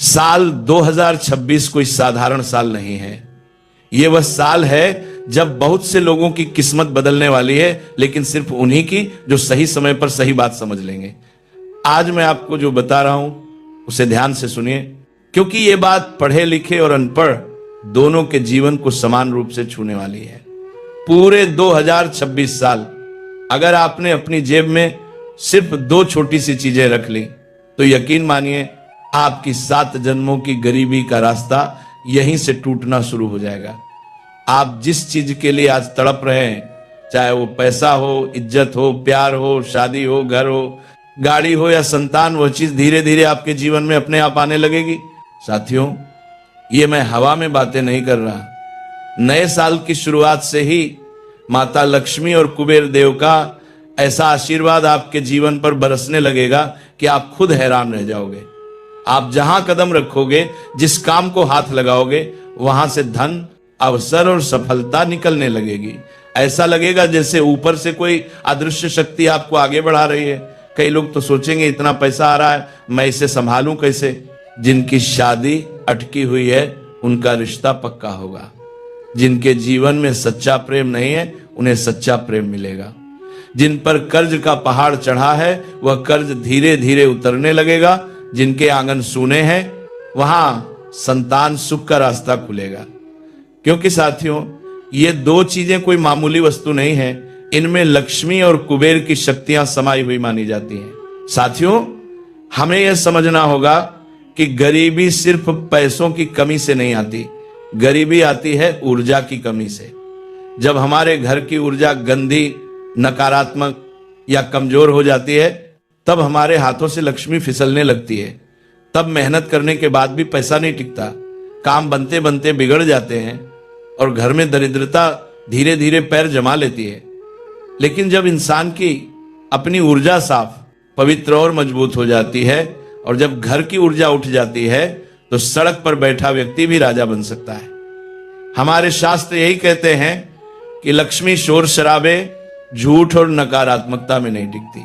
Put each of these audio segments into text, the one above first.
साल 2026 कोई साधारण साल नहीं है। यह वह साल है जब बहुत से लोगों की किस्मत बदलने वाली है, लेकिन सिर्फ उन्हीं की जो सही समय पर सही बात समझ लेंगे। आज मैं आपको जो बता रहा हूं उसे ध्यान से सुनिए, क्योंकि यह बात पढ़े लिखे और अनपढ़ दोनों के जीवन को समान रूप से छूने वाली है। पूरे 2026 साल अगर आपने अपनी जेब में सिर्फ 2 छोटी सी चीजें रख ली तो यकीन मानिए आपकी 7 जन्मों की गरीबी का रास्ता यहीं से टूटना शुरू हो जाएगा। आप जिस चीज के लिए आज तड़प रहे हैं, चाहे वो पैसा हो, इज्जत हो, प्यार हो, शादी हो, घर हो, गाड़ी हो या संतान, वह चीज धीरे धीरे आपके जीवन में अपने आप आने लगेगी। साथियों, ये मैं हवा में बातें नहीं कर रहा। नए साल की शुरुआत से ही माता लक्ष्मी और कुबेर देव का ऐसा आशीर्वाद आपके जीवन पर बरसने लगेगा कि आप खुद हैरान रह जाओगे। आप जहां कदम रखोगे, जिस काम को हाथ लगाओगे, वहां से धन, अवसर और सफलता निकलने लगेगी। ऐसा लगेगा जैसे ऊपर से कोई अदृश्य शक्ति आपको आगे बढ़ा रही है। कई लोग तो सोचेंगे इतना पैसा आ रहा है, मैं इसे संभालूं कैसे। जिनकी शादी अटकी हुई है उनका रिश्ता पक्का होगा। जिनके जीवन में सच्चा प्रेम नहीं है उन्हें सच्चा प्रेम मिलेगा। जिन पर कर्ज का पहाड़ चढ़ा है वह कर्ज धीरे धीरे उतरने लगेगा। जिनके आंगन सूने हैं वहां संतान सुख का रास्ता खुलेगा। क्योंकि साथियों, ये 2 चीजें कोई मामूली वस्तु नहीं है, इनमें लक्ष्मी और कुबेर की शक्तियां समाई हुई मानी जाती हैं। साथियों, हमें यह समझना होगा कि गरीबी सिर्फ पैसों की कमी से नहीं आती, गरीबी आती है ऊर्जा की कमी से। जब हमारे घर की ऊर्जा गंदी, नकारात्मक या कमजोर हो जाती है, तब हमारे हाथों से लक्ष्मी फिसलने लगती है। तब मेहनत करने के बाद भी पैसा नहीं टिकता, काम बनते बनते बिगड़ जाते हैं और घर में दरिद्रता धीरे धीरे पैर जमा लेती है। लेकिन जब इंसान की अपनी ऊर्जा साफ, पवित्र और मजबूत हो जाती है और जब घर की ऊर्जा उठ जाती है तो सड़क पर बैठा व्यक्ति भी राजा बन सकता है। हमारे शास्त्र यही कहते हैं कि लक्ष्मी शोर शराबे, झूठ और नकारात्मकता में नहीं टिकती।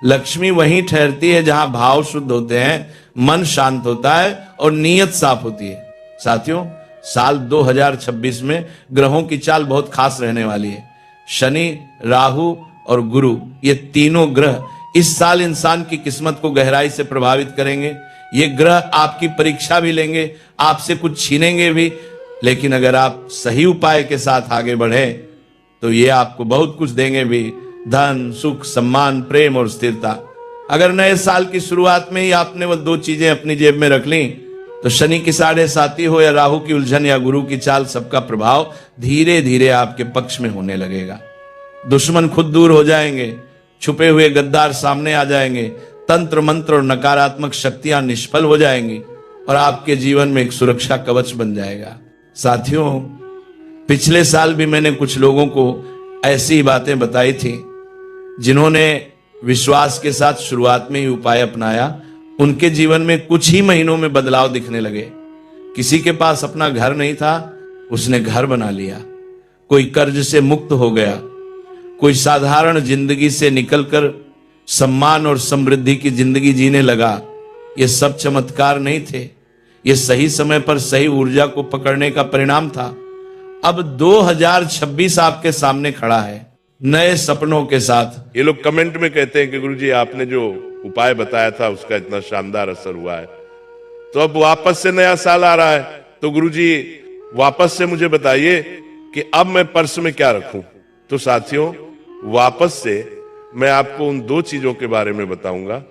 लक्ष्मी वहीं ठहरती है जहां भाव शुद्ध होते हैं, मन शांत होता है और नीयत साफ होती है। साथियों, साल 2026 में ग्रहों की चाल बहुत खास रहने वाली है। शनि, राहु और गुरु, ये तीनों ग्रह इस साल इंसान की किस्मत को गहराई से प्रभावित करेंगे। ये ग्रह आपकी परीक्षा भी लेंगे, आपसे कुछ छीनेंगे भी, लेकिन अगर आप सही उपाय के साथ आगे बढ़े तो ये आपको बहुत कुछ देंगे भी, धन, सुख, सम्मान, प्रेम और स्थिरता। अगर नए साल की शुरुआत में ही आपने वो 2 चीजें अपनी जेब में रख ली तो शनि की 7.5 हो या राहु की उलझन या गुरु की चाल, सबका प्रभाव धीरे धीरे आपके पक्ष में होने लगेगा। दुश्मन खुद दूर हो जाएंगे, छुपे हुए गद्दार सामने आ जाएंगे, तंत्र मंत्र और नकारात्मक शक्तियां निष्फल हो जाएंगी और आपके जीवन में एक सुरक्षा कवच बन जाएगा। साथियों, पिछले साल भी मैंने कुछ लोगों को ऐसी ही बातें बताई थी जिन्होंने विश्वास के साथ शुरुआत में ही उपाय अपनाया। उनके जीवन में कुछ ही महीनों में बदलाव दिखने लगे। किसी के पास अपना घर नहीं था, उसने घर बना लिया। कोई कर्ज से मुक्त हो गया, कोई साधारण जिंदगी से निकलकर सम्मान और समृद्धि की जिंदगी जीने लगा। ये सब चमत्कार नहीं थे, ये सही समय पर सही ऊर्जा को पकड़ने का परिणाम था। अब 2026 आपके सामने खड़ा है नए सपनों के साथ। ये लोग कमेंट में कहते हैं कि गुरुजी आपने जो उपाय बताया था उसका इतना शानदार असर हुआ है, तो अब वापस से नया साल आ रहा है, तो गुरुजी वापस से मुझे बताइए कि अब मैं पर्स में क्या रखूं। तो साथियों, वापस से मैं आपको उन 2 चीजों के बारे में बताऊंगा।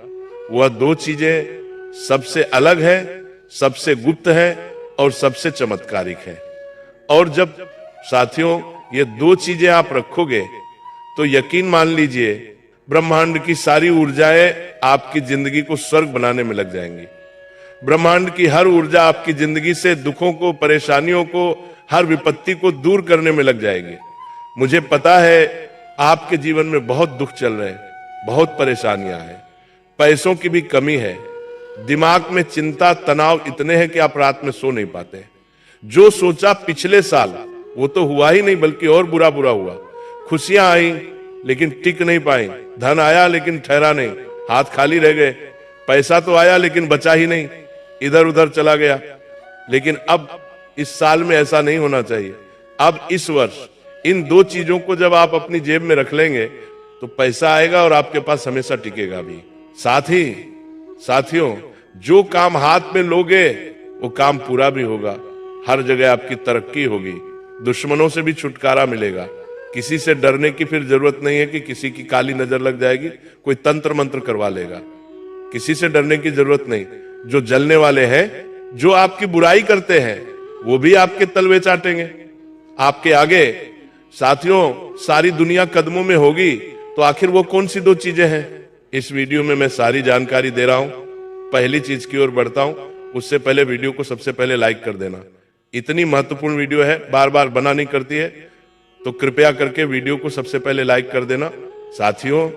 वह 2 चीजें सबसे अलग है, सबसे गुप्त है और सबसे चमत्कारिक है। और जब साथियों ये 2 चीजें आप रखोगे तो यकीन मान लीजिए ब्रह्मांड की सारी ऊर्जाएं आपकी जिंदगी को स्वर्ग बनाने में लग जाएंगी। ब्रह्मांड की हर ऊर्जा आपकी जिंदगी से दुखों को, परेशानियों को, हर विपत्ति को दूर करने में लग जाएगी। मुझे पता है आपके जीवन में बहुत दुख चल रहे हैं, बहुत परेशानियां हैं, पैसों की भी कमी है, दिमाग में चिंता, तनाव इतने हैं कि आप रात में सो नहीं पाते। जो सोचा पिछले साल वो तो हुआ ही नहीं, बल्कि और बुरा बुरा हुआ। खुशियां आई लेकिन टिक नहीं पाई, धन आया लेकिन ठहरा नहीं, हाथ खाली रह गए, पैसा तो आया लेकिन बचा ही नहीं। इधर उधर चला गया। लेकिन अब इस साल में ऐसा नहीं होना चाहिए। अब इस वर्ष इन दो चीजों को जब आप अपनी जेब में रख लेंगे तो पैसा आएगा और आपके पास हमेशा टिकेगा भी। साथ ही साथियों, जो काम हाथ में लोगे वो काम पूरा भी होगा। हर जगह आपकी तरक्की होगी, दुश्मनों से भी छुटकारा मिलेगा। किसी से डरने की फिर जरूरत नहीं है कि किसी की काली नजर लग जाएगी, कोई तंत्र मंत्र करवा लेगा। किसी से डरने की जरूरत नहीं। जो जलने वाले हैं, जो आपकी बुराई करते हैं, वो भी आपके तलवे चाटेंगे आपके आगे। साथियों, सारी दुनिया कदमों में होगी तो आखिर वो कौन सी दो चीजें हैं? इस वीडियो में मैं सारी जानकारी दे रहा हूं। पहली चीज की ओर बढ़ता हूं, उससे पहले वीडियो को सबसे पहले लाइक कर देना। इतनी महत्वपूर्ण वीडियो है, बार बार बना नहीं करती है, तो कृपया करके वीडियो को सबसे पहले लाइक कर देना। साथियों,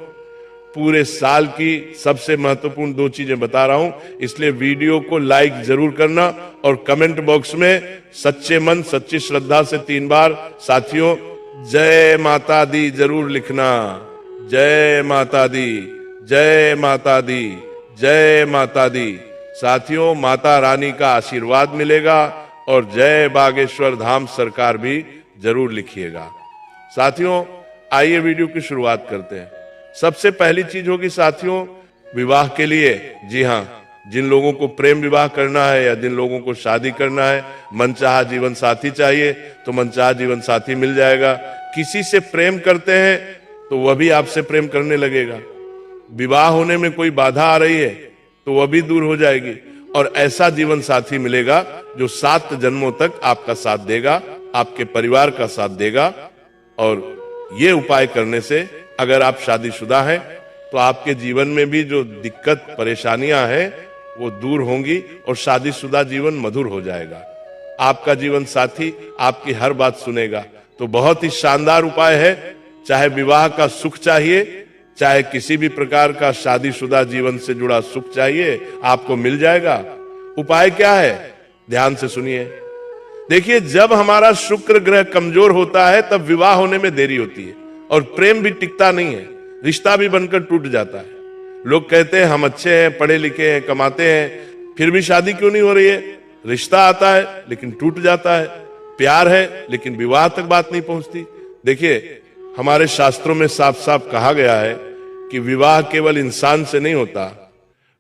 पूरे साल की सबसे महत्वपूर्ण दो चीजें बता रहा हूं, इसलिए वीडियो को लाइक जरूर करना और कमेंट बॉक्स में सच्चे मन सच्ची श्रद्धा से 3 बार साथियों जय माता दी जरूर लिखना। जय माता दी, जय माता दी, जय माता दी। साथियों, माता रानी का आशीर्वाद मिलेगा और जय बागेश्वर धाम सरकार भी जरूर लिखिएगा। साथियों, आइए वीडियो की शुरुआत करते हैं। सबसे पहली चीज होगी साथियों, विवाह के लिए, जी हां, जिन लोगों को प्रेम विवाह करना है या जिन लोगों को शादी करना है, मनचाहा जीवन साथी चाहिए तो मनचाहा जीवन साथी मिल जाएगा। किसी से प्रेम करते हैं तो वह भी आपसे प्रेम करने लगेगा। विवाह होने में कोई बाधा आ रही है तो वह भी दूर हो जाएगी और ऐसा जीवन साथी मिलेगा जो 7 जन्मों तक आपका साथ देगा, आपके परिवार का साथ देगा। और ये उपाय करने से अगर आप शादीशुदा हैं तो आपके जीवन में भी जो दिक्कत परेशानियां हैं वो दूर होंगी और शादीशुदा जीवन मधुर हो जाएगा। आपका जीवन साथी आपकी हर बात सुनेगा। तो बहुत ही शानदार उपाय है। चाहे विवाह का सुख चाहिए, चाहे किसी भी प्रकार का शादीशुदा जीवन से जुड़ा सुख चाहिए, आपको मिल जाएगा। उपाय क्या है? ध्यान से सुनिए। देखिए, जब हमारा शुक्र ग्रह कमजोर होता है तब विवाह होने में देरी होती है और प्रेम भी टिकता नहीं है, रिश्ता भी बनकर टूट जाता है। लोग कहते हैं हम अच्छे हैं, पढ़े लिखे हैं, कमाते हैं, फिर भी शादी क्यों नहीं हो रही है? रिश्ता आता है लेकिन टूट जाता है, प्यार है लेकिन विवाह तक बात नहीं पहुंचती। देखिए, हमारे शास्त्रों में साफ साफ कहा गया है कि विवाह केवल इंसान से नहीं होता,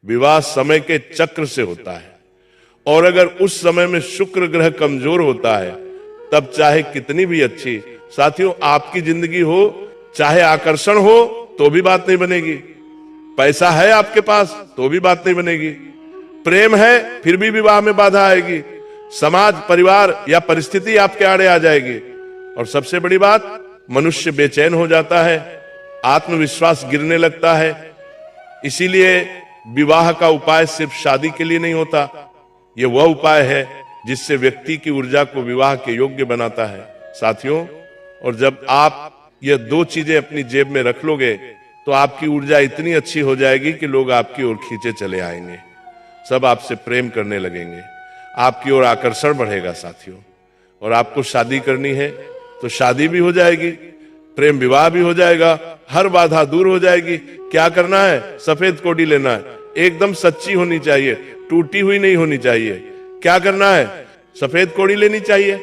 विवाह समय के चक्र से होता है। और अगर उस समय में शुक्र ग्रह कमजोर होता है तब चाहे कितनी भी अच्छी साथियों आपकी जिंदगी हो, चाहे आकर्षण हो तो भी बात नहीं बनेगी, पैसा है आपके पास तो भी बात नहीं बनेगी, प्रेम है फिर भी विवाह में बाधा आएगी, समाज परिवार या परिस्थिति आपके आड़े आ जाएगी। और सबसे बड़ी बात, मनुष्य बेचैन हो जाता है, आत्मविश्वास गिरने लगता है। इसीलिए विवाह का उपाय सिर्फ शादी के लिए नहीं होता, यह वह उपाय है जिससे व्यक्ति की ऊर्जा को विवाह के योग्य बनाता है साथियों। और जब आप ये दो चीजें अपनी जेब में रख लोगे तो आपकी ऊर्जा इतनी अच्छी हो जाएगी कि लोग आपकी ओर खींचे चले आएंगे, सब आपसे प्रेम करने लगेंगे, आपकी ओर आकर्षण बढ़ेगा साथियों। और आपको शादी करनी है तो शादी भी हो जाएगी, प्रेम विवाह भी हो जाएगा, हर बाधा दूर हो जाएगी। क्या करना है? सफेद कोड़ी लेना है, एकदम सच्ची होनी चाहिए, टूटी हुई नहीं होनी चाहिए। क्या करना है? सफेद कोड़ी लेनी चाहिए।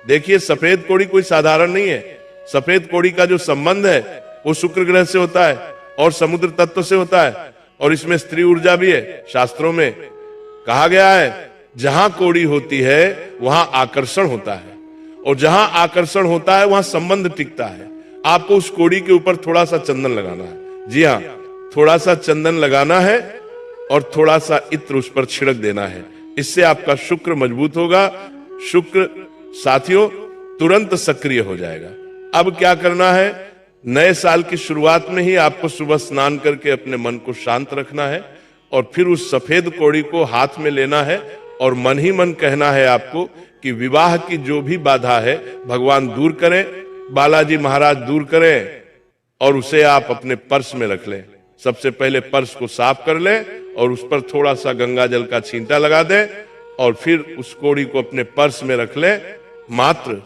देखिए, सफेद कोड़ी कोई साधारण नहीं है। सफेद कोड़ी का जो संबंध है वो शुक्र ग्रह से होता है और समुद्र तत्व से होता है और इसमें स्त्री ऊर्जा भी है। शास्त्रों में कहा गया है जहां कोड़ी होती है वहां आकर्षण होता है और जहां आकर्षण होता है वहां संबंध टिकता है। आपको उस कोड़ी के ऊपर थोड़ा सा चंदन लगाना है, जी हाँ, थोड़ा सा चंदन लगाना है और थोड़ा सा इत्र उस पर छिड़क देना है। इससे आपका शुक्र मजबूत होगा, शुक्र साथियों तुरंत सक्रिय हो जाएगा। अब क्या करना है? नए साल की शुरुआत में ही आपको सुबह स्नान करके अपने मन को शांत रखना है और फिर उस सफेद कोड़ी को हाथ में लेना है और मन ही मन कहना है आपको कि विवाह की जो भी बाधा है भगवान दूर करें, बालाजी महाराज दूर करें, और उसे आप अपने पर्स में रख लें। सबसे पहले पर्स को साफ कर लें और उस पर थोड़ा सा गंगा जल का छींटा लगा दें और फिर उस कोड़ी को अपने पर्स में रख लें। मात्र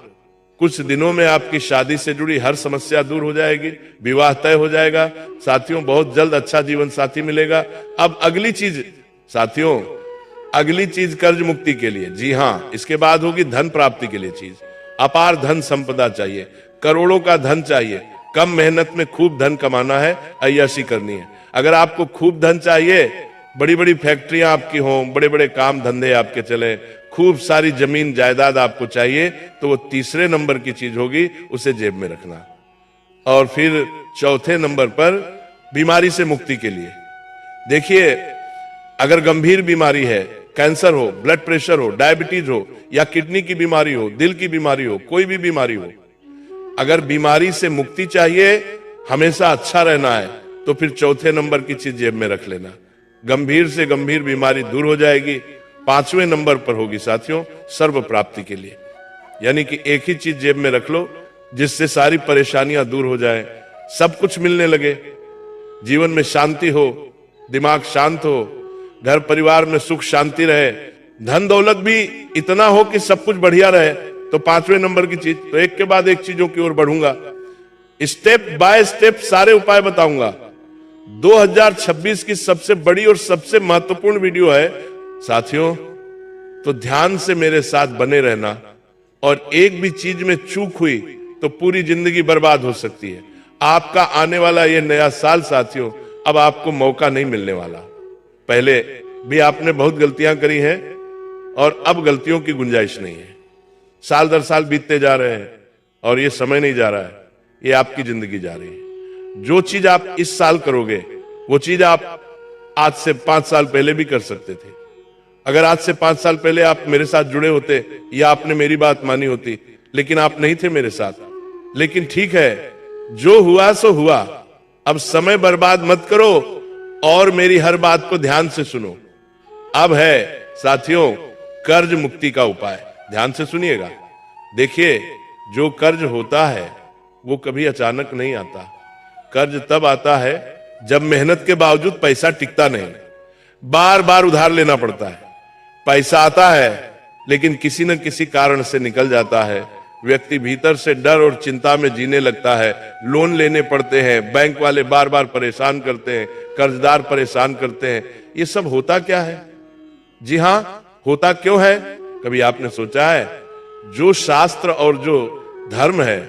कुछ दिनों में आपकी शादी से जुड़ी हर समस्या दूर हो जाएगी, विवाह तय हो जाएगा साथियों। बहुत जल्द अच्छा जीवन साथी मिलेगा। अब अगली चीज साथियों, अगली चीज कर्ज मुक्ति के लिए, जी हाँ, इसके बाद होगी धन प्राप्ति के लिए चीज। अपार धन संपदा चाहिए, करोड़ों का धन चाहिए, कम मेहनत में खूब धन कमाना है, अय्याशी करनी है। अगर आपको खूब धन चाहिए, बड़ी बड़ी फैक्ट्रियां आपकी हों, बड़े बड़े काम धंधे आपके चले, खूब सारी जमीन जायदाद आपको चाहिए, तो वो तीसरे नंबर की चीज होगी, उसे जेब में रखना। और फिर चौथे नंबर पर बीमारी से मुक्ति के लिए, देखिए अगर गंभीर बीमारी है, कैंसर हो, ब्लड प्रेशर हो, डायबिटीज हो, या किडनी की बीमारी हो, दिल की बीमारी हो, कोई भी बीमारी हो, अगर बीमारी से मुक्ति चाहिए, हमेशा अच्छा रहना है, तो फिर चौथे नंबर की चीज जेब में रख लेना। गंभीर से गंभीर बीमारी दूर हो जाएगी। पांचवें नंबर पर होगी साथियों सर्व प्राप्ति के लिए, यानी कि एक ही चीज जेब में रख लो जिससे सारी परेशानियां दूर हो जाए, सब कुछ मिलने लगे, जीवन में शांति हो, दिमाग शांत हो, घर परिवार में सुख शांति रहे, धन दौलत भी इतना हो कि सब कुछ बढ़िया रहे। तो पांचवें नंबर की चीज, तो एक के बाद एक चीजों की ओर बढ़ूंगा, स्टेप बाय स्टेप सारे उपाय बताऊंगा। 2026 की सबसे बड़ी और सबसे महत्वपूर्ण वीडियो है साथियों, तो ध्यान से मेरे साथ बने रहना। और एक भी चीज में चूक हुई तो पूरी जिंदगी बर्बाद हो सकती है। आपका आने वाला ये नया साल साथियों, अब आपको मौका नहीं मिलने वाला। पहले भी आपने बहुत गलतियां करी हैं और अब गलतियों की गुंजाइश नहीं है। साल दर साल बीतते जा रहे हैं और ये समय नहीं जा रहा है, ये आपकी जिंदगी जा रही है। जो चीज आप इस साल करोगे वो चीज आप आज से 5 साल पहले भी कर सकते थे। अगर आज से 5 साल पहले आप मेरे साथ जुड़े होते या आपने मेरी बात मानी होती, लेकिन आप नहीं थे मेरे साथ। लेकिन ठीक है, जो हुआ सो हुआ, अब समय बर्बाद मत करो और मेरी हर बात को ध्यान से सुनो। अब है साथियों कर्ज मुक्ति का उपाय, ध्यान से सुनिएगा। देखिए जो कर्ज होता है वो कभी अचानक नहीं आता। कर्ज तब आता है जब मेहनत के बावजूद पैसा टिकता नहीं, बार बार उधार लेना पड़ता है। पैसा आता है लेकिन किसी न किसी कारण से निकल जाता है। व्यक्ति भीतर से डर और चिंता में जीने लगता है, लोन लेने पड़ते हैं, बैंक वाले बार बार परेशान करते हैं, कर्जदार परेशान करते हैं। ये सब होता क्या है? जी हां, होता क्यों है? कभी आपने सोचा है? जो शास्त्र और जो धर्म है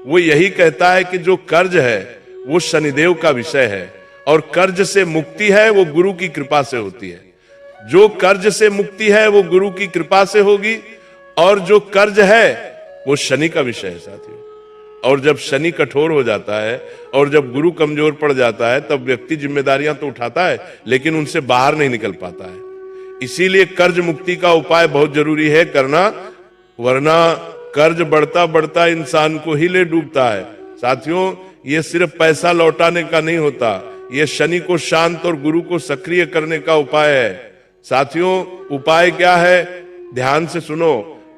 वो यही कहता है कि जो कर्ज है वो शनिदेव का विषय है और कर्ज से मुक्ति है वो गुरु की कृपा से होती है। जो कर्ज से मुक्ति है वो गुरु की कृपा से होगी और जो कर्ज है वो शनि का विषय है साथियों। और जब शनि कठोर हो जाता है और जब गुरु कमजोर पड़ जाता है तब व्यक्ति जिम्मेदारियां तो उठाता है लेकिन उनसे बाहर नहीं निकल पाता है। इसीलिए कर्ज मुक्ति का उपाय बहुत जरूरी है करना, वरना कर्ज बढ़ता बढ़ता इंसान को ही ले डूबता है। साथियों ये सिर्फ पैसा लौटाने का नहीं होता, ये शनि को शांत और गुरु को सक्रिय करने का उपाय है। साथियों उपाय क्या है? ध्यान से सुनो।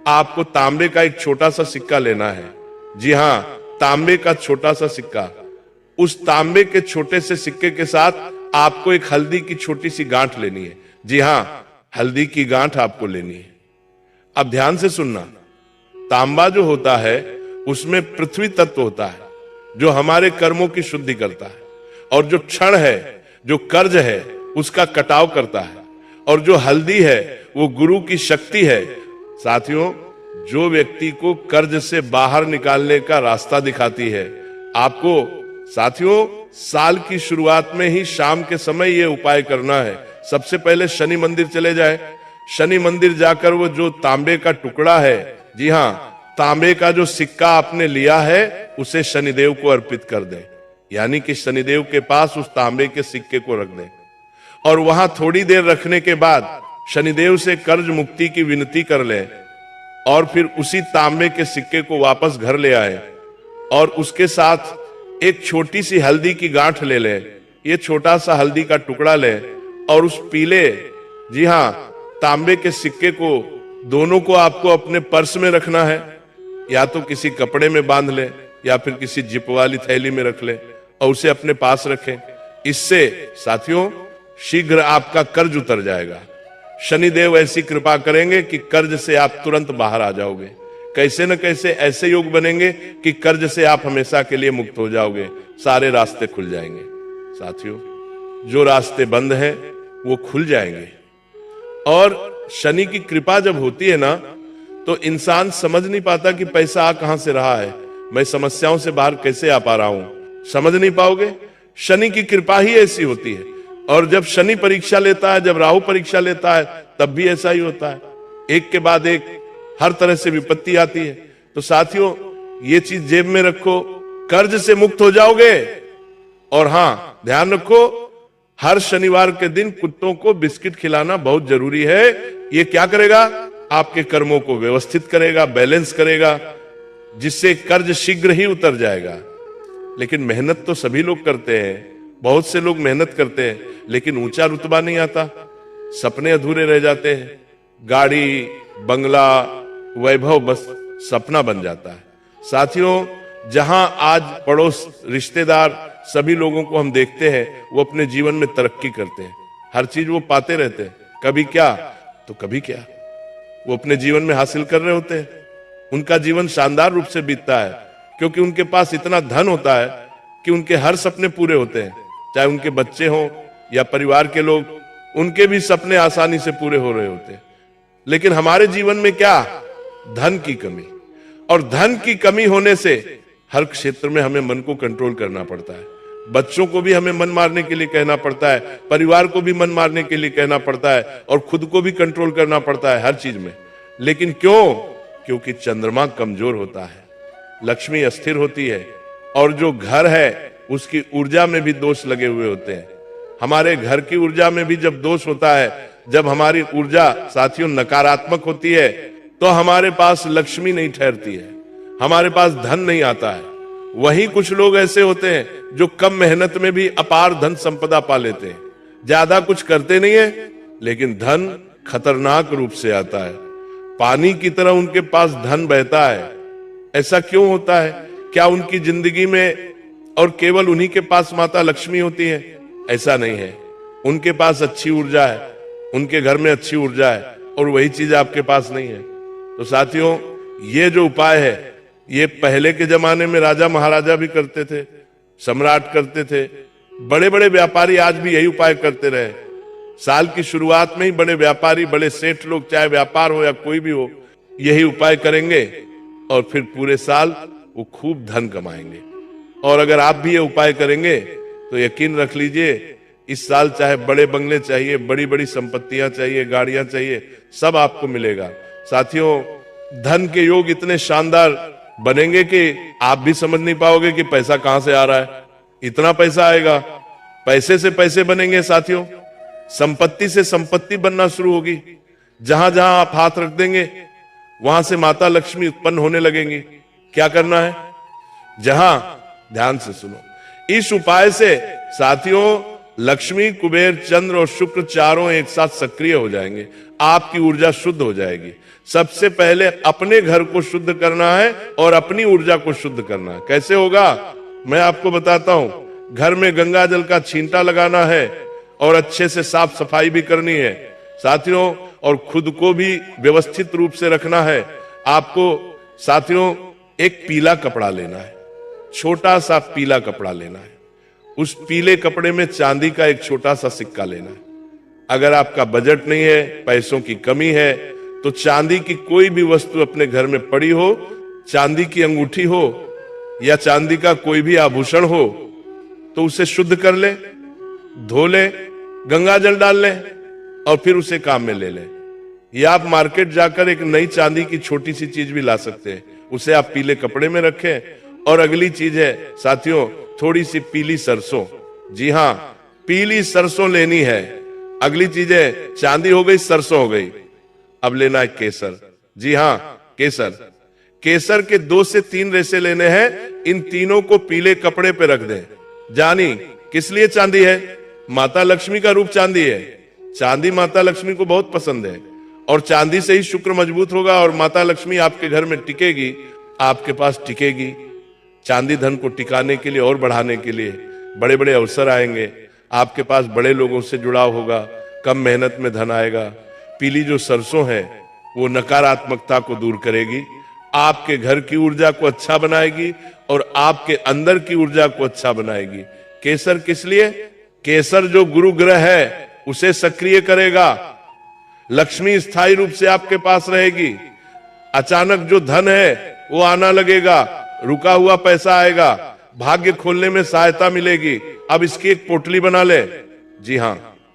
आपको तांबे का एक छोटा सा सिक्का लेना है। जी हां, तांबे का छोटा सा सिक्का। उस तांबे के छोटे से सिक्के के साथ आपको एक हल्दी की छोटी सी गांठ लेनी है। जी हां, हल्दी की गांठ आपको लेनी है। अब ध्यान से सुनना, तांबा जो होता है उसमें पृथ्वी तत्व होता है जो हमारे कर्मों की शुद्धि करता है, और जो क्षण है, जो कर्ज है, उसका कटाव करता है, और जो हल्दी है वो गुरु की शक्ति है। साथियों जो व्यक्ति को कर्ज से बाहर निकालने का रास्ता दिखाती है, आपको साथियों साल की शुरुआत में ही शाम के समय ये उपाय करना है। सबसे पहले शनि मंदिर चले जाए। शनि मंदिर जाकर वो जो तांबे का टुकड़ा है, जी हां, तांबे का जो सिक्का आपने लिया है उसे शनिदेव को अर्पित कर दें, यानी कि शनिदेव के पास उस तांबे के सिक्के को रख दें और वहां थोड़ी देर रखने के बाद शनिदेव से कर्ज मुक्ति की विनती कर लें और फिर उसी तांबे के सिक्के को वापस घर ले आए और उसके साथ एक छोटी सी हल्दी की गांठ ले लें। ये छोटा सा हल्दी का टुकड़ा लें और उस पीले, जी हां, तांबे के सिक्के को दोनों को आपको अपने पर्स में रखना है, या तो किसी कपड़े में बांध ले या फिर किसी जिप वाली थैली में रख ले और उसे अपने पास रखें। इससे साथियों शीघ्र आपका कर्ज उतर जाएगा। शनिदेव ऐसी कृपा करेंगे कि कर्ज से आप तुरंत बाहर आ जाओगे। कैसे न कैसे ऐसे योग बनेंगे कि कर्ज से आप हमेशा के लिए मुक्त हो जाओगे, सारे रास्ते खुल जाएंगे। साथियों जो रास्ते बंद हैं वो खुल जाएंगे और शनि की कृपा जब होती है ना, तो इंसान समझ नहीं पाता कि पैसा आ कहां से रहा है, मैं समस्याओं से बाहर कैसे आ पा रहा हूं, समझ नहीं पाओगे। शनि की कृपा ही ऐसी होती है। और जब शनि परीक्षा लेता है, जब राहु परीक्षा लेता है, तब भी ऐसा ही होता है, एक के बाद एक हर तरह से विपत्ति आती है। तो साथियों, ये चीज जेब में रखो, कर्ज से मुक्त हो जाओगे। और हां, ध्यान रखो, हर शनिवार के दिन कुत्तों को बिस्किट खिलाना बहुत जरूरी है। ये क्या करेगा? आपके कर्मों को व्यवस्थित करेगा, बैलेंस करेगा, जिससे कर्ज शीघ्र ही उतर जाएगा। लेकिन मेहनत तो सभी लोग करते हैं, बहुत से लोग मेहनत करते हैं, लेकिन ऊंचा रुतबा नहीं आता, सपने अधूरे रह जाते हैं। गाड़ी, बंगला, वैभव बस सपना बन जाता है। साथियों, जहां आज पड़ोस, रिश्तेदार, सभी लोगों को हम देखते हैं, वो अपने जीवन में तरक्की करते हैं, हर चीज वो पाते रहते हैं, कभी क्या तो कभी क्या वो अपने जीवन में हासिल कर रहे होते हैं। उनका जीवन शानदार रूप से बीतता है, क्योंकि उनके पास इतना धन होता है कि उनके हर सपने पूरे होते हैं। चाहे उनके बच्चे हों या परिवार के लोग, उनके भी सपने आसानी से पूरे हो रहे होते हैं। लेकिन हमारे जीवन में क्या? धन की कमी। और धन की कमी होने से हर क्षेत्र में हमें मन को कंट्रोल करना पड़ता है। बच्चों को भी हमें मन मारने के लिए कहना पड़ता है, परिवार को भी मन मारने के लिए कहना पड़ता है, और खुद को भी कंट्रोल करना पड़ता है हर चीज में। लेकिन क्यों? क्योंकि चंद्रमा कमजोर होता है, लक्ष्मी अस्थिर होती है, और जो घर है उसकी ऊर्जा में भी दोष लगे हुए होते हैं। हमारे घर की ऊर्जा में भी जब दोष होता है, जब हमारी ऊर्जा साथियों नकारात्मक होती है, तो हमारे पास लक्ष्मी नहीं ठहरती है, हमारे पास धन नहीं आता है। वहीं कुछ लोग ऐसे होते हैं जो कम मेहनत में भी अपार धन संपदा पा लेते हैं, ज्यादा कुछ करते नहीं है, लेकिन धन खतरनाक रूप से आता है, पानी की तरह उनके पास धन बहता है। ऐसा क्यों होता है? क्या उनकी जिंदगी में और केवल उन्हीं के पास माता लक्ष्मी होती है? ऐसा नहीं है, उनके पास अच्छी ऊर्जा है, उनके घर में अच्छी ऊर्जा है, और वही चीज आपके पास नहीं है। तो साथियों, ये जो उपाय है, ये पहले के जमाने में राजा महाराजा भी करते थे, सम्राट करते थे, बड़े बड़े व्यापारी आज भी यही उपाय करते रहे। साल की शुरुआत में ही बड़े व्यापारी, बड़े सेठ लोग, चाहे व्यापार हो या कोई भी हो, यही उपाय करेंगे, और फिर पूरे साल वो खूब धन कमाएंगे। और अगर आप भी ये उपाय करेंगे तो यकीन रख लीजिए, इस साल चाहे बड़े बंगले चाहिए, बड़ी बड़ी संपत्तियां चाहिए, गाड़ियां चाहिए, सब आपको मिलेगा। साथियों, धन के योग इतने शानदार बनेंगे कि आप भी समझ नहीं पाओगे कि पैसा कहां से आ रहा है, इतना पैसा आएगा। पैसे से पैसे बनेंगे साथियों, संपत्ति से संपत्ति बनना शुरू होगी। जहां जहां आप हाथ रख देंगे, वहां से माता लक्ष्मी उत्पन्न होने लगेंगी। क्या करना है? जहां, ध्यान से सुनो, इस उपाय से साथियों लक्ष्मी, कुबेर, चंद्र और शुक्र चारों एक साथ सक्रिय हो जाएंगे, आपकी ऊर्जा शुद्ध हो जाएगी। सबसे पहले अपने घर को शुद्ध करना है और अपनी ऊर्जा को शुद्ध करना है। कैसे होगा? मैं आपको बताता हूं। घर में गंगा जल का छींटा लगाना है और अच्छे से साफ सफाई भी करनी है साथियों, और खुद को भी व्यवस्थित रूप से रखना है। आपको साथियों एक पीला कपड़ा लेना है, छोटा सा पीला कपड़ा लेना है। उस पीले कपड़े में चांदी का एक छोटा सा सिक्का लेना है। अगर आपका बजट नहीं है, पैसों की कमी है, तो चांदी की कोई भी वस्तु अपने घर में पड़ी हो, चांदी की अंगूठी हो या चांदी का कोई भी आभूषण हो, तो उसे शुद्ध कर ले, धो ले, गंगा जल डाल ले और फिर उसे काम में ले ले। या आप मार्केट जाकर एक नई चांदी की छोटी सी चीज भी ला सकते हैं, उसे आप पीले कपड़े में रखें। और अगली चीज है साथियों, थोड़ी सी पीली सरसों। जी हां, पीली सरसों लेनी है। अगली चीज है, चांदी हो गई, सरसों हो गई, अब लेना है केसर। जी हां, केसर। केसर के 2 से 3 रेशे लेने हैं। इन तीनों को पीले कपड़े पे रख दें। जानी किस लिए चांदी है? माता लक्ष्मी का रूप चांदी है। चांदी माता लक्ष्मी को बहुत पसंद है, और चांदी से ही शुक्र मजबूत होगा और माता लक्ष्मी आपके घर में टिकेगी, आपके पास टिकेगी। चांदी धन को टिकाने के लिए और बढ़ाने के लिए बड़े बड़े अवसर आएंगे, आपके पास बड़े लोगों से जुड़ाव होगा, कम मेहनत में धन आएगा। पीली जो सरसों है वो नकारात्मकता को दूर करेगी, आपके घर की ऊर्जा को अच्छा बनाएगी और आपके अंदर की ऊर्जा को अच्छा बनाएगी। केसर किस लिए? केसर जो गुरु ग्रह है उसे सक्रिय करेगा। लक्ष्मी स्थायी रूप से आपके पास रहेगी। अचानक जो धन है वो आना लगेगा, रुका हुआ पैसा आएगा, भाग्य खोलने में सहायता मिलेगी। अब इसकी एक पोटली बना ले। जी हां,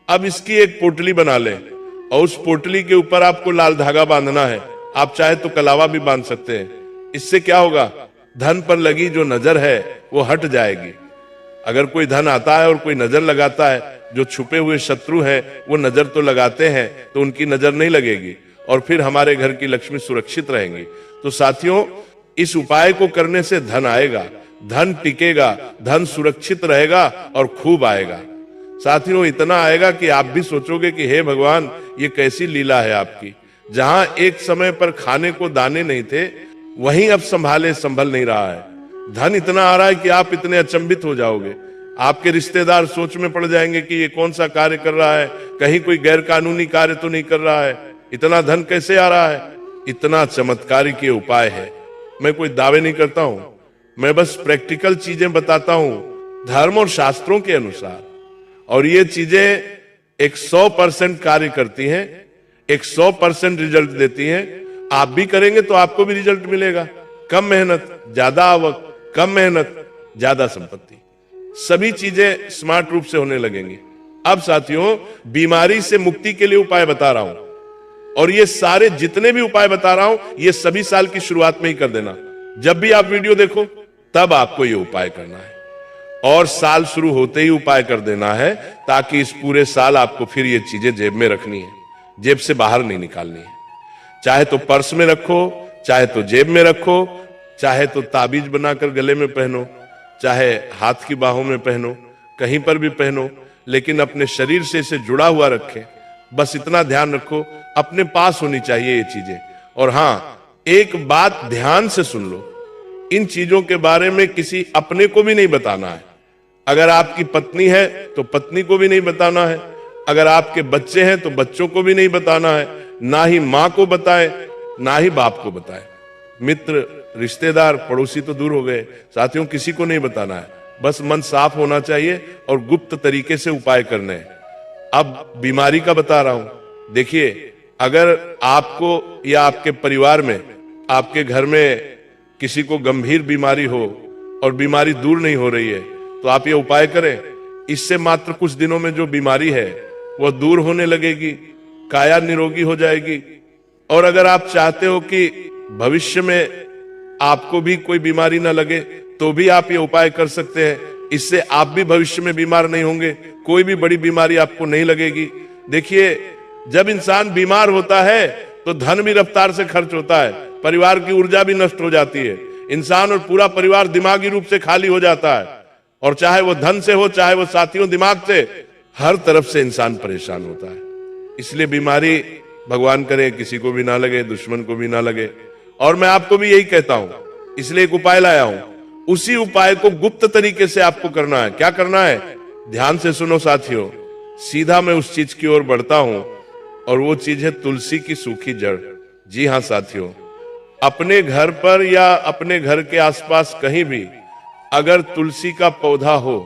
अब इसकी एक पोटली बना ले और उस पोटली के ऊपर आपको लाल धागा बांधना है। आप चाहे तो कलावा भी बांध सकते हैं। इससे क्या होगा, धन पर लगी जो नजर है वो हट जाएगी। अगर कोई धन आता है और कोई नजर लगाता है, जो छुपे हुए शत्रु हैं वो नजर तो लगाते हैं, तो उनकी नजर नहीं लगेगी और फिर हमारे घर की लक्ष्मी सुरक्षित रहेंगी। तो साथियों, इस उपाय को करने से धन आएगा, धन टिकेगा, धन सुरक्षित रहेगा और खूब आएगा। साथियों, इतना आएगा कि आप भी सोचोगे कि हे भगवान, ये कैसी लीला है आपकी। जहां एक समय पर खाने को दाने नहीं थे, वहीं अब संभाले संभल नहीं रहा है। धन इतना आ रहा है कि आप इतने अचंभित हो जाओगे। आपके रिश्तेदार सोच में पड़ जाएंगे कि ये कौन सा कार्य कर रहा है, कहीं कोई गैर कानूनी कार्य तो नहीं कर रहा है, इतना धन कैसे आ रहा है। इतना चमत्कारिक ये उपाय है। मैं कोई दावे नहीं करता हूं, मैं बस प्रैक्टिकल चीजें बताता हूं धर्म और शास्त्रों के अनुसार। और ये चीजें 100% कार्य करती हैं, 100% रिजल्ट देती हैं। आप भी करेंगे तो आपको भी रिजल्ट मिलेगा। कम मेहनत ज्यादा आवक, कम मेहनत ज्यादा संपत्ति, सभी चीजें स्मार्ट रूप से होने लगेंगी। अब साथियों, बीमारी से मुक्ति के लिए उपाय बता रहा हूं और ये सारे जितने भी उपाय बता रहा हूं, ये सभी साल की शुरुआत में ही कर देना। जब भी आप वीडियो देखो तब आपको ये उपाय करना है और साल शुरू होते ही उपाय कर देना है, ताकि इस पूरे साल आपको फिर ये चीजें जेब में रखनी है, जेब से बाहर नहीं निकालनी है। चाहे तो पर्स में रखो, चाहे तो जेब में रखो, चाहे तो ताबीज बनाकर गले में पहनो, चाहे हाथ की बाहों में पहनो, कहीं पर भी पहनो, लेकिन अपने शरीर से इसे जुड़ा हुआ रखें। बस इतना ध्यान रखो, अपने पास होनी चाहिए ये चीजें। और हां, एक बात ध्यान से सुन लो, इन चीजों के बारे में किसी अपने को भी नहीं बताना है। अगर आपकी पत्नी है तो पत्नी को भी नहीं बताना है, अगर आपके बच्चे हैं तो बच्चों को भी नहीं बताना है, ना ही मां को बताए, ना ही बाप को बताए। मित्र, रिश्तेदार, पड़ोसी तो दूर हो गए, साथियों किसी को नहीं बताना है। बस मन साफ होना चाहिए और गुप्त तरीके से उपाय करने हैं। अब बीमारी का बता रहा हूं। देखिए, अगर आपको या आपके परिवार में, आपके घर में किसी को गंभीर बीमारी हो और बीमारी दूर नहीं हो रही है, तो आप ये उपाय करें। इससे मात्र कुछ दिनों में जो बीमारी है वह दूर होने लगेगी, काया निरोगी हो जाएगी। और अगर आप चाहते हो कि भविष्य में आपको भी कोई बीमारी ना लगे, तो भी आप ये उपाय कर सकते हैं। इससे आप भी भविष्य में बीमार नहीं होंगे, कोई भी बड़ी बीमारी आपको नहीं लगेगी। देखिए, जब इंसान बीमार होता है तो धन भी रफ्तार से खर्च होता है, परिवार की ऊर्जा भी नष्ट हो जाती है, इंसान और पूरा परिवार दिमागी रूप से खाली हो जाता है। और चाहे वो धन से हो, चाहे वो साथियों दिमाग से, हर तरफ से इंसान परेशान होता है। इसलिए बीमारी भगवान करे किसी को भी ना लगे, दुश्मन को भी ना लगे। और मैं आपको भी यही कहता हूं, इसलिए एक उपाय लाया हूं। उसी उपाय को गुप्त तरीके से आपको करना है। क्या करना है, ध्यान से सुनो साथियों। सीधा मैं उस चीज की ओर बढ़ता हूं और वो चीज है तुलसी की सूखी जड़। जी हां साथियों, अपने घर पर या अपने घर के आसपास कहीं भी अगर तुलसी का पौधा हो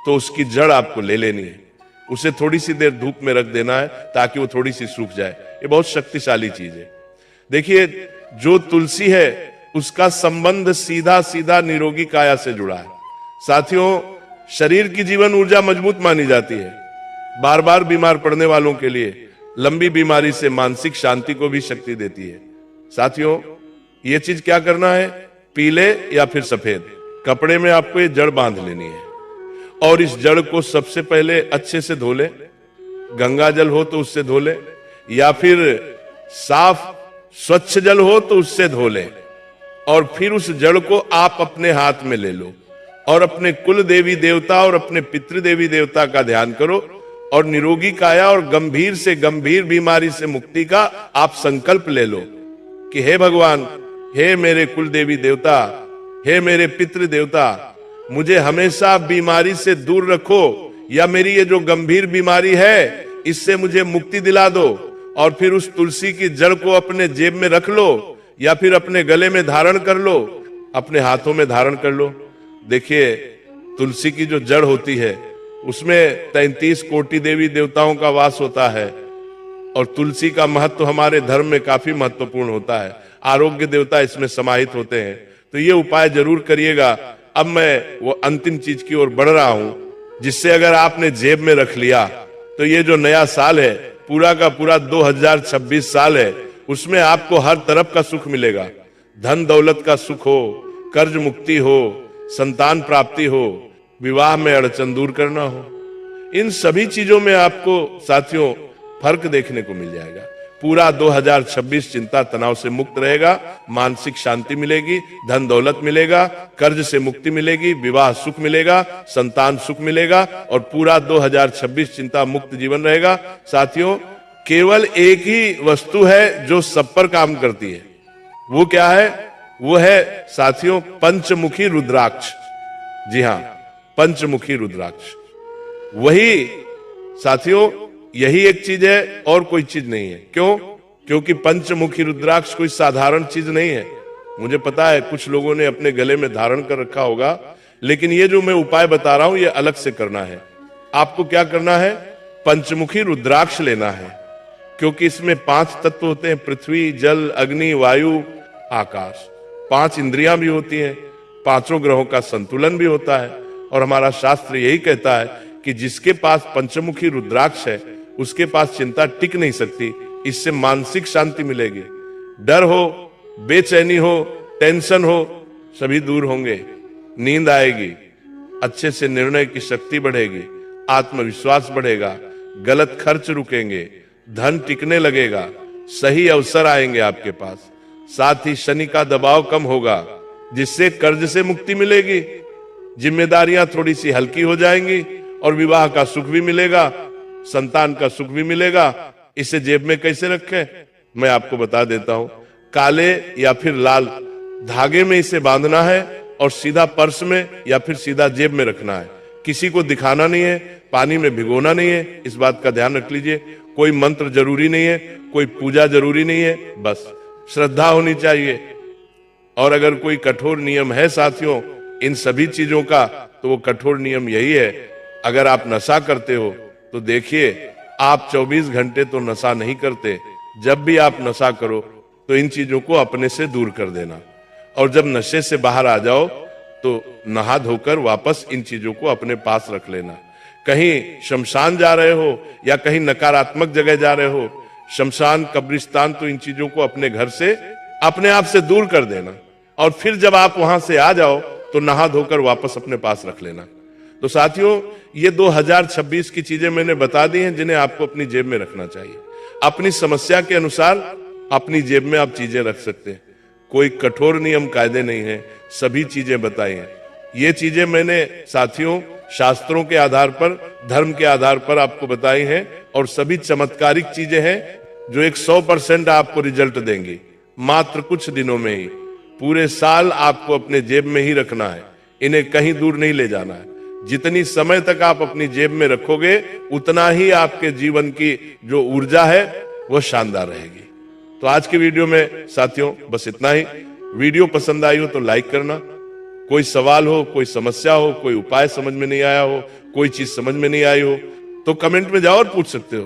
तो उसकी जड़ आपको ले लेनी है। उसे थोड़ी सी देर धूप में रख देना है ताकि वो थोड़ी सी सूख जाए। ये बहुत शक्तिशाली चीज है। देखिए, जो तुलसी है उसका संबंध सीधा सीधा निरोगी काया से जुड़ा है। साथियों, शरीर की जीवन ऊर्जा मजबूत मानी जाती है। बार बार बीमार पड़ने वालों के लिए लंबी बीमारी से मानसिक शांति को भी शक्ति देती है। साथियों, ये चीज क्या करना है, पीले या फिर सफेद कपड़े में आपको ये जड़ बांध लेनी है और इस जड़ को सबसे पहले अच्छे से धो ले। गंगा जल हो तो उससे धो ले, या फिर साफ स्वच्छ जल हो तो उससे धो ले। और फिर उस जड़ को आप अपने हाथ में ले लो और अपने कुल देवी देवता और अपने पितृदेवी देवता का ध्यान करो और निरोगी काया और गंभीर से गंभीर बीमारी से मुक्ति का आप संकल्प ले लो कि हे भगवान, हे मेरे कुल देवी देवता, हे मेरे पितृ देवता, मुझे हमेशा बीमारी से दूर रखो, या मेरी ये जो गंभीर बीमारी है इससे मुझे मुक्ति दिला दो। और फिर उस तुलसी की जड़ को अपने जेब में रख लो या फिर अपने गले में धारण कर लो, अपने हाथों में धारण कर लो। देखिए, तुलसी की जो जड़ होती है उसमें 33 कोटि देवी देवताओं का वास होता है। और तुलसी का महत्व हमारे धर्म में काफी महत्वपूर्ण होता है। आरोग्य देवता इसमें समाहित होते हैं, तो ये उपाय जरूर करिएगा। अब मैं वो अंतिम चीज की ओर बढ़ रहा हूं, जिससे अगर आपने जेब में रख लिया तो ये जो नया साल है, पूरा का पूरा 2026 साल है, उसमें आपको हर तरफ का सुख मिलेगा। धन दौलत का सुख हो, कर्ज मुक्ति हो, संतान प्राप्ति हो, विवाह में अड़चन दूर करना हो, इन सभी चीजों में आपको साथियों फर्क देखने को मिल जाएगा। पूरा 2026 चिंता तनाव से मुक्त रहेगा, मानसिक शांति मिलेगी, धन दौलत मिलेगा, कर्ज से मुक्ति मिलेगी, विवाह सुख मिलेगा, संतान सुख मिलेगा और पूरा 2026 चिंता मुक्त जीवन रहेगा। साथियों, केवल एक ही वस्तु है जो सब पर काम करती है। वो क्या है? वो है साथियों पंचमुखी रुद्राक्ष। जी हां, पंचमुखी रुद्राक्ष। वही साथियों, यही एक चीज है और कोई चीज नहीं है। क्यों? क्योंकि पंचमुखी रुद्राक्ष कोई साधारण चीज नहीं है। मुझे पता है कुछ लोगों ने अपने गले में धारण कर रखा होगा, लेकिन ये जो मैं उपाय बता रहा हूं ये अलग से करना है। आपको क्या करना है? पंचमुखी रुद्राक्ष लेना है, क्योंकि इसमें 5 तत्व होते हैं, पृथ्वी, जल, अग्नि, वायु, आकाश। 5 इंद्रियां भी होती हैं, 5 ग्रहों का संतुलन भी होता है। और हमारा शास्त्र यही कहता है कि जिसके पास पंचमुखी रुद्राक्ष है उसके पास चिंता टिक नहीं सकती। इससे मानसिक शांति मिलेगी, डर हो, बेचैनी हो, टेंशन हो, सभी दूर होंगे, नींद आएगी, अच्छे से निर्णय की शक्ति बढ़ेगी, आत्मविश्वास बढ़ेगा, गलत खर्च रुकेंगे, धन टिकने लगेगा, सही अवसर आएंगे आपके पास। साथ ही शनि का दबाव कम होगा, जिससे कर्ज से मुक्ति मिलेगी, जिम्मेदारियां थोड़ी सी हल्की हो जाएंगी और विवाह का सुख भी मिलेगा, संतान का सुख भी मिलेगा। इसे जेब में कैसे रखें मैं आपको बता देता हूं। काले या फिर लाल धागे में इसे बांधना है और सीधा पर्स में या फिर सीधा जेब में रखना है। किसी को दिखाना नहीं है, पानी में भिगोना नहीं है, इस बात का ध्यान रख लीजिए। कोई मंत्र जरूरी नहीं है, कोई पूजा जरूरी नहीं है, बस श्रद्धा होनी चाहिए। और अगर कोई कठोर नियम है साथियों इन सभी चीजों का, तो वो कठोर नियम यही है, अगर आप नशा करते हो तो देखिए आप 24 घंटे तो नशा नहीं करते। जब भी आप नशा करो तो इन चीजों को अपने से दूर कर देना, और जब नशे से बाहर आ जाओ तो नहा धोकर वापस इन चीजों को अपने पास रख लेना। कहीं शमशान जा रहे हो या कहीं नकारात्मक जगह जा रहे हो, शमशान, कब्रिस्तान, तो इन चीजों को अपने घर से अपने आप से दूर कर देना। और फिर जब आप वहां से आ जाओ तो नहा धोकर वापस अपने पास रख लेना। तो साथियों, ये 2026 की चीजें मैंने बता दी हैं जिन्हें आपको अपनी जेब में रखना चाहिए। अपनी समस्या के अनुसार अपनी जेब में आप चीजें रख सकते हैं। कोई कठोर नियम कायदे नहीं है, सभी चीजें बताई हैं। ये चीजें मैंने साथियों शास्त्रों के आधार पर, धर्म के आधार पर आपको बताई हैं, और सभी चमत्कारिक चीजें हैं जो 100% आपको रिजल्ट देंगी मात्र कुछ दिनों में ही। पूरे साल आपको अपने जेब में ही रखना है, इन्हें कहीं दूर नहीं ले जाना है। जितनी समय तक आप अपनी जेब में रखोगे उतना ही आपके जीवन की जो ऊर्जा है वो शानदार रहेगी। तो आज के वीडियो में साथियों बस इतना ही। वीडियो पसंद आई हो तो लाइक करना। कोई सवाल हो, कोई समस्या हो, कोई उपाय समझ में नहीं आया हो, कोई चीज समझ में नहीं आई हो तो कमेंट में जाओ और पूछ सकते हो।